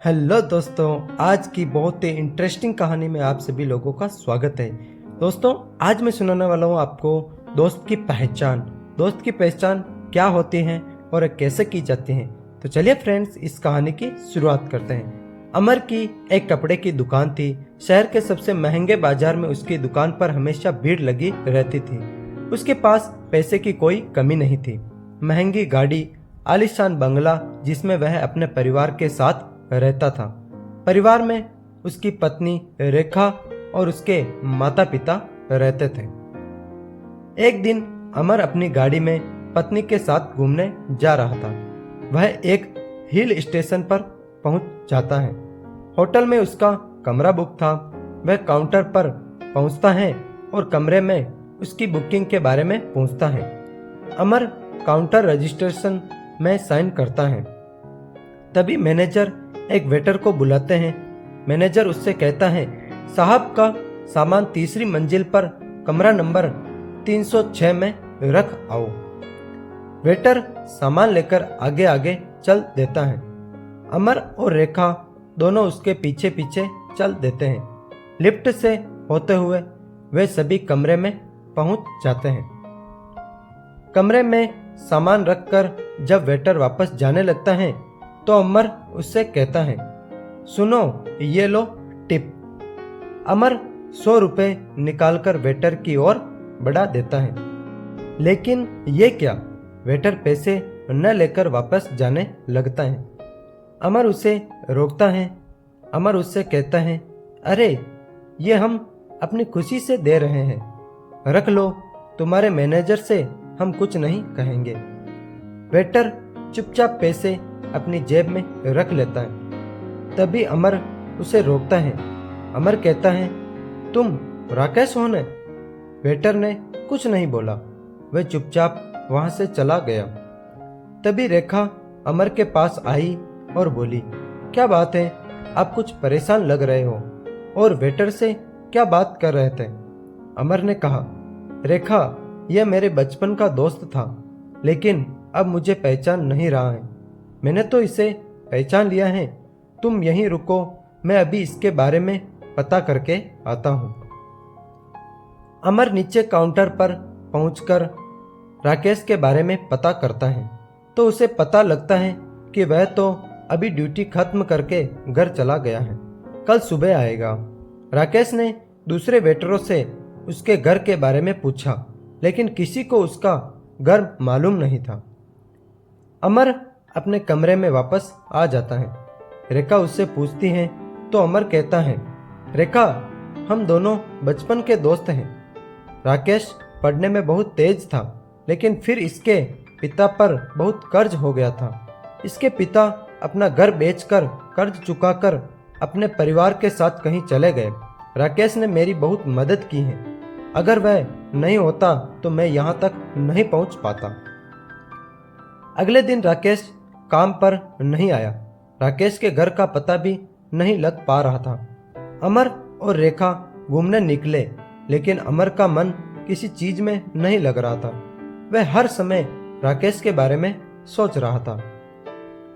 Hello दोस्तों, आज की बहुत ही इंटरेस्टिंग कहानी में आप सभी लोगों का स्वागत है। दोस्तों, आज मैं सुनाने वाला हूँ आपको दोस्त की पहचान। दोस्त की पहचान क्या होती है और कैसे की जाती है। तो चलिए फ्रेंड्स, इस कहानी की शुरुआत करते हैं। अमर की एक कपड़े की दुकान थी। शहर के सबसे महंगे बाजार में उसकी दुकान पर हमेशा भीड़ लगी रहती थी। उसके पास पैसे की कोई कमी नहीं थी। महंगी गाड़ी, आलीशान बंगला जिसमें वह अपने परिवार के साथ रहता था। परिवार में उसकी पत्नी रेखा और उसके माता पिता रहते थे। एक दिन अमर अपनी गाड़ी में पत्नी के साथ घूमने जा रहा था। वह एक हिल स्टेशन पर पहुंच जाता है। होटल में उसका कमरा बुक था। वह काउंटर पर पहुंचता है और कमरे में उसकी बुकिंग के बारे में पूछता है। अमर काउंटर रजिस्ट्रेशन में साइन करता है। तभी मैनेजर एक वेटर को बुलाते हैं। मैनेजर उससे कहता है, साहब का सामान तीसरी मंजिल पर कमरा नंबर 306 में रख आओ। वेटर सामान लेकर आगे आगे चल देता है। अमर और रेखा दोनों उसके पीछे पीछे चल देते हैं। लिफ्ट से होते हुए वे सभी कमरे में पहुंच जाते हैं। कमरे में सामान रखकर जब वेटर वापस जाने लगता है तो अमर उससे कहता है, सुनो, ये लो टिप। अमर 100 रुपए निकालकर वेटर की ओर बढ़ा देता है। लेकिन ये क्या, वेटर पैसे न लेकर वापस जाने लगता है। अमर उसे रोकता है। अमर उससे कहता है, अरे ये हम अपनी खुशी से दे रहे हैं, रख लो, तुम्हारे मैनेजर से हम कुछ नहीं कहेंगे। वेटर चुपचाप पैसे अपनी जेब में रख लेता है। तभी अमर उसे रोकता है। अमर कहता है, तुम राकेश हो न? वेटर ने कुछ नहीं बोला। वह चुपचाप वहां से चला गया। तभी रेखा अमर के पास आई और बोली, क्या बात है, आप कुछ परेशान लग रहे हो और वेटर से क्या बात कर रहे थे? अमर ने कहा, रेखा, यह मेरे बचपन का दोस्त था, लेकिन अब मुझे पहचान नहीं रहा है। मैंने तो इसे पहचान लिया है। तुम यहीं रुको, मैं अभी इसके बारे में पता करके आता हूँ। अमर नीचे काउंटर पर पहुंचकर राकेश के बारे में पता करता है तो उसे पता लगता है कि वह तो अभी ड्यूटी खत्म करके घर चला गया है, कल सुबह आएगा। राकेश ने दूसरे वेटरों से उसके घर के बारे में पूछा, लेकिन किसी को उसका घर मालूम नहीं था। अमर अपने कमरे में वापस आ जाता है। रेखा उससे पूछती है तो अमर कहता है, रेखा, हम दोनों बचपन के दोस्त हैं। राकेश पढ़ने में बहुत तेज था, लेकिन फिर इसके पिता पर बहुत कर्ज हो गया था। इसके पिता अपना घर बेचकर कर्ज चुकाकर अपने परिवार के साथ कहीं चले गए। राकेश ने मेरी बहुत मदद की है। अगर वह नहीं होता तो मैं यहाँ तक नहीं पहुँच पाता। अगले दिन राकेश काम पर नहीं आया। राकेश के घर का पता भी नहीं लग पा रहा था। अमर और रेखा घूमने निकले, लेकिन अमर का मन किसी चीज में नहीं लग रहा था। वह हर समय राकेश के बारे में सोच रहा था।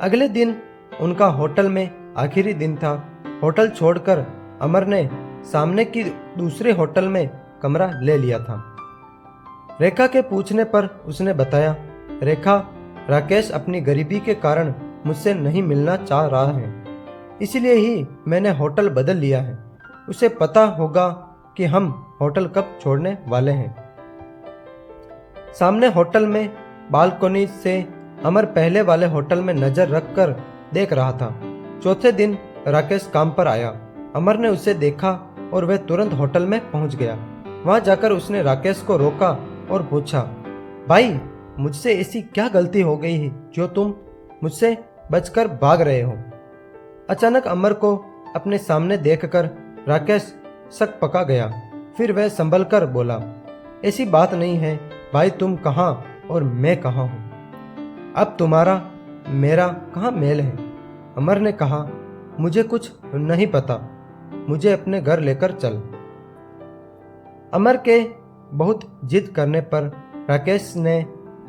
अगले दिन उनका होटल में आखिरी दिन था। होटल छोड़कर अमर ने सामने की दूसरे होटल में कमरा ले लिया था। रेखा के पूछने पर उसने बताया, रेखा, राकेश अपनी गरीबी के कारण मुझसे नहीं मिलना चाह रहा है, इसलिए ही मैंने होटल बदल लिया है। उसे पता होगा कि हम होटल कब छोड़ने वाले हैं। सामने होटल में बालकोनी से अमर पहले वाले होटल में नजर रखकर देख रहा था। चौथे दिन राकेश काम पर आया। अमर ने उसे देखा और वह तुरंत होटल में पहुंच गया। वहां जाकर उसने राकेश को रोका और पूछा, भाई, मुझसे ऐसी क्या गलती हो गई है जो तुम मुझसे बचकर भाग रहे हो? अचानक अमर को अपने सामने देखकर राकेश शक पका गया। फिर वह संभल कर बोला, ऐसी बात नहीं है भाई, तुम कहाँ और मैं कहाँ हूँ? अब तुम्हारा मेरा कहाँ मेल है? अमर ने कहा, मुझे कुछ नहीं पता, मुझे अपने घर लेकर चल। अमर के बहुत जिद करने पर राकेश ने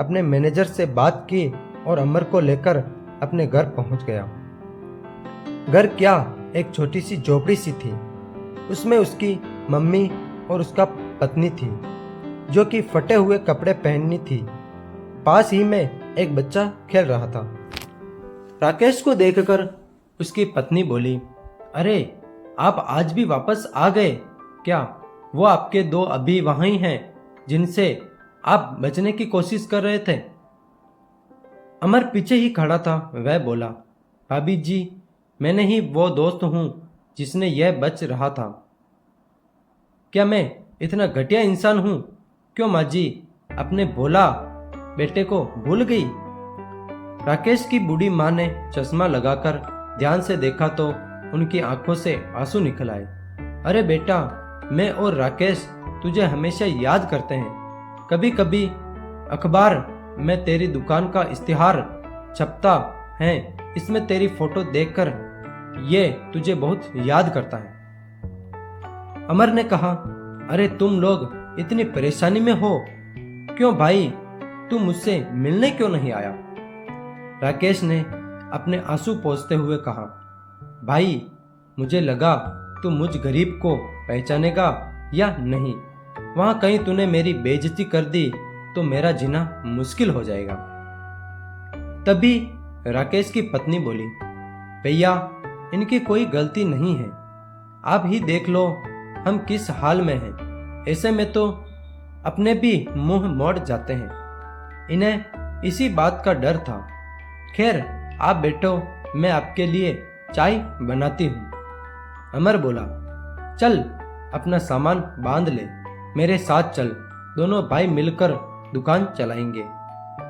अपने मैनेजर से बात की और अमर को लेकर अपने घर पहुंच गया। घर क्या, एक छोटी सी झोपड़ी सी थी। उसमें उसकी मम्मी और उसका पत्नी थी जो कि फटे हुए कपड़े पहनी थी। पास ही में एक बच्चा खेल रहा था। राकेश को देखकर उसकी पत्नी बोली, अरे आप आज भी वापस आ गए क्या? वो आपके दो अभी वहीं हैं जिनसे आप बचने की कोशिश कर रहे थे। अमर पीछे ही खड़ा था। वह बोला, भाभी जी, मैंने ही वो दोस्त हूं जिसने यह बच रहा था। क्या मैं इतना घटिया इंसान हूं? क्यों माँ जी अपने भोला बेटे को भूल गई? राकेश की बूढ़ी माँ ने चश्मा लगाकर ध्यान से देखा तो उनकी आंखों से आंसू निकल आए। अरे बेटा, मैं और राकेश तुझे हमेशा याद करते हैं। कभी कभी अखबार में तेरी दुकान का इश्तिहार छपता है, इसमें तेरी फोटो देखकर ये तुझे बहुत याद करता है। अमर ने कहा, अरे तुम लोग इतनी परेशानी में हो क्यों भाई? तू मुझसे मिलने क्यों नहीं आया? राकेश ने अपने आंसू पोंछते हुए कहा, भाई मुझे लगा तू मुझ गरीब को पहचानेगा या नहीं। वहां कहीं तूने मेरी बेइज्जती कर दी तो मेरा जीना मुश्किल हो जाएगा। तभी राकेश की पत्नी बोली, भैया इनकी कोई गलती नहीं है, आप ही देख लो हम किस हाल में हैं। ऐसे में तो अपने भी मुंह मोड़ जाते हैं। इन्हें इसी बात का डर था। खैर आप बैठो, मैं आपके लिए चाय बनाती हूँ। अमर बोला, चल अपना सामान बांध ले, मेरे साथ चल, दोनों भाई मिलकर दुकान चलाएंगे।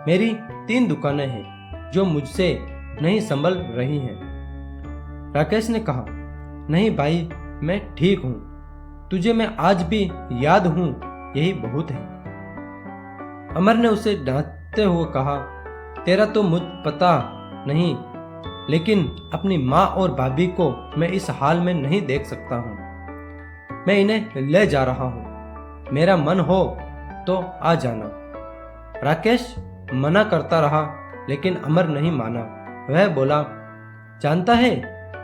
मेरी 3 दुकानें हैं जो मुझसे नहीं संभल रही हैं। राकेश ने कहा, नहीं भाई मैं ठीक हूँ, तुझे मैं आज भी याद हूँ, यही बहुत है। अमर ने उसे डांटते हुए कहा, तेरा तो मुझ पता नहीं, लेकिन अपनी माँ और भाभी को मैं इस हाल में नहीं देख सकता हूँ। मैं इन्हें ले जा रहा हूँ, मेरा मन हो तो आ जाना। राकेश मना करता रहा लेकिन अमर नहीं माना। वह बोला, जानता है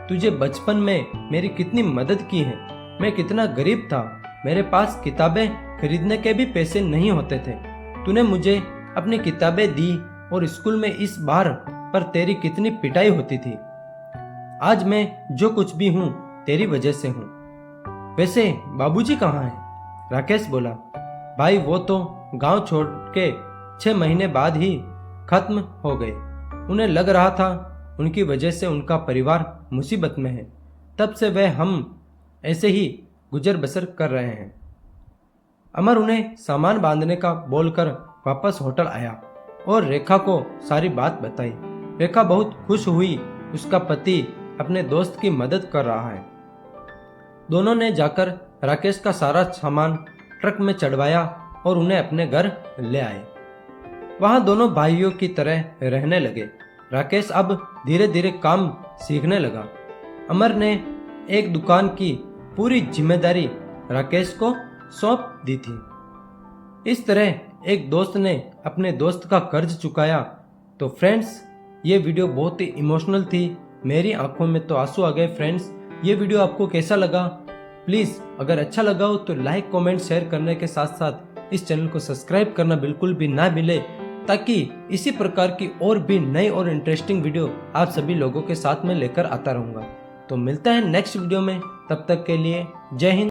तुझे बचपन में मेरी कितनी मदद की है। मैं कितना गरीब था, मेरे पास किताबें खरीदने के भी पैसे नहीं होते थे। तूने मुझे अपनी किताबें दी और स्कूल में इस बार पर तेरी कितनी पिटाई होती थी। आज मैं जो कुछ भी हूँ तेरी वजह से हूँ। वैसे बाबूजी कहाँ हैं? राकेश बोला, भाई वो तो गांव छोड़ के 6 महीने बाद ही खत्म हो गए। उन्हें लग रहा था उनकी वजह से उनका परिवार मुसीबत में है, तब से वह हम ऐसे ही गुजर बसर कर रहे हैं। अमर उन्हें सामान बांधने का बोलकर वापस होटल आया और रेखा को सारी बात बताई। रेखा बहुत खुश हुई, उसका पति अपने दोस्त की मदद कर रहा है। दोनों ने जाकर राकेश का सारा सामान ट्रक में चढ़वाया और उन्हें अपने घर ले आए। वहां दोनों भाइयों की तरह रहने लगे। राकेश अब धीरे धीरे काम सीखने लगा। अमर ने एक दुकान की पूरी जिम्मेदारी राकेश को सौंप दी थी। इस तरह एक दोस्त ने अपने दोस्त का कर्ज चुकाया। तो फ्रेंड्स, ये वीडियो बहुत ही इमोशनल थी। मेरी आंखों में तो आंसू आ गए। फ्रेंड्स, ये वीडियो आपको कैसा लगा? प्लीज़ अगर अच्छा लगा हो तो लाइक, कमेंट, शेयर करने के साथ साथ इस चैनल को सब्सक्राइब करना बिल्कुल भी ना भूले, ताकि इसी प्रकार की और भी नई और इंटरेस्टिंग वीडियो आप सभी लोगों के साथ में लेकर आता रहूँगा। तो मिलता है नेक्स्ट वीडियो में, तब तक के लिए जय हिंद।